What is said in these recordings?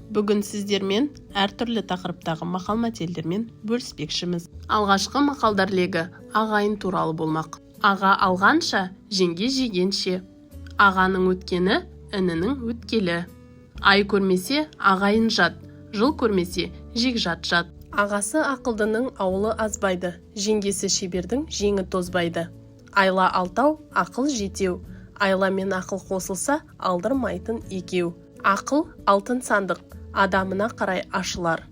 Бүгін сіздермен әртүрлі тақырыптағы мақал-мәтелдермен бөліспекшіміз. Алғашқы мақалдар легі ағайын туралы болмақ. Аға алғанша, жеңге жегенше. Ағаның өткені, інінің өткелі. Ай көрмесе, ағайын жат, жыл көрмесе, жекжат жат. Ағасы ақылдының аулы азбайды, жеңгесі шебердің жеңі тозбайды. Айла алтау, ақыл жетеу. Айла мен ақыл қосылса, алдырмайтын екеу. Ақыл алтын сандық, адамына қарай ашылар.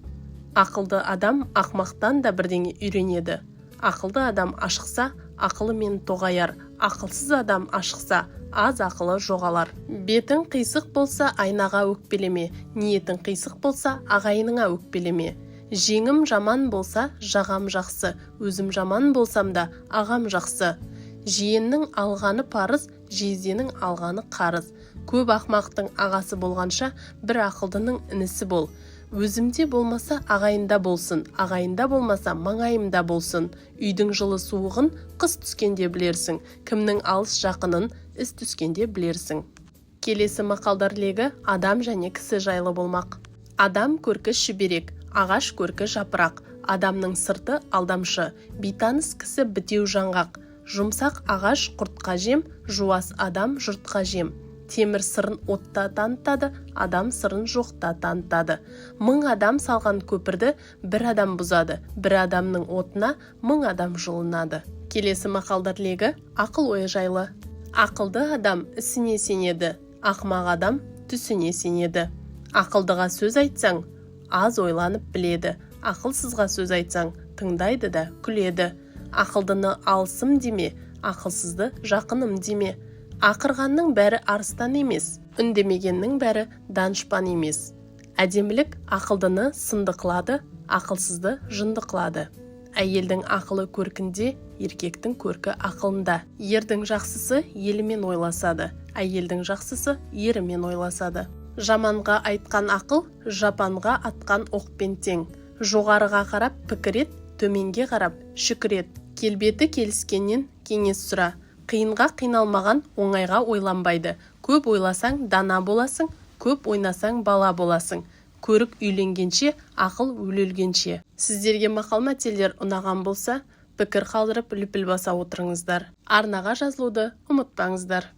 Ақылды адам ақмақтан да бірдеңе үйренеді. Ақылды адам ашықса, ақылымен тоғаяр. Ақылсыз адам ашықса, аз ақылы жоғалар. Бетің қисық болса, айнаға өкпелеме. Ниетің қисық болса, ағайыныңа өкпелеме. Жеңім жаман болса, жағам жақсы. Өзім жаман болсам да, ағам жақсы. Жиеннің алғаны парыз, жезденің алғаны қарыз. Көп ақмақтың ағасы болғанша, бір ақылдының інісі бол. Өзімде болмаса, ағайында болсын. Ағайында болмаса, маңайымда болсын. Үйдің жылы суығын қыс түскенде білерсің. Кімнің алыс жақынын іс түскенде білерсің. Келесі мақалдар легі адам және кісі жайлы болмақ. Адам көркі шүберек, ағаш көркі жапырақ. Адамның сырты алдамшы, бейтаныс кісі бітеу жаңғақ. Жұмсақ ағаш құртқа жем, жуас адам жұртқа жем. Темір сырын отта танытады, адам сырын жоқта танытады. 1000 адам салған көпірді бір адам бұзады, бір адамның отына 1000 адам жылынады. Келесі мақалдар легі ақыл ойы жайлы. Ақылды адам ісіне сенеді, ақымақ адам түсіне сенеді. Ақылдыға сөз айтсаң, аз ойланып біледі. Ақылсызға сөз айтсаң, тыңдайды да күледі. Ақылдыны алысым деме, ақылсызды жақыным деме. Ақырғанның бәрі арыстан емес, үндемегеннің бәрі данышпан емес. Әдемілік ақылдыны сынды қылады, ақылсызды жынды қылады. Әйелдің ақылы көркінде, еркектің көркі ақылында. Ердің жақсысы елімен ойласады, әйелдің жақсысы ерімен ойласады. Жаманға айтқан ақыл, жапанға атқан оқпен тең. Жоғарыға қарап пікір ет, төменге қарап шүкір ет. Келбеті келіскеннен кеңес сұра. Қиынға қиналмаған оңайға ойланбайды. Көп ойласаң дана боласың, көп ойнасаң бала боласың. Көрік үйленгенше, ақыл өлелгенше. Сіздерге мақал-мәтелдер ұнаған болса, пікір қалдырып лүпіл баса отырыңыздар. Арнаға жазылуды ұмытпаңыздар.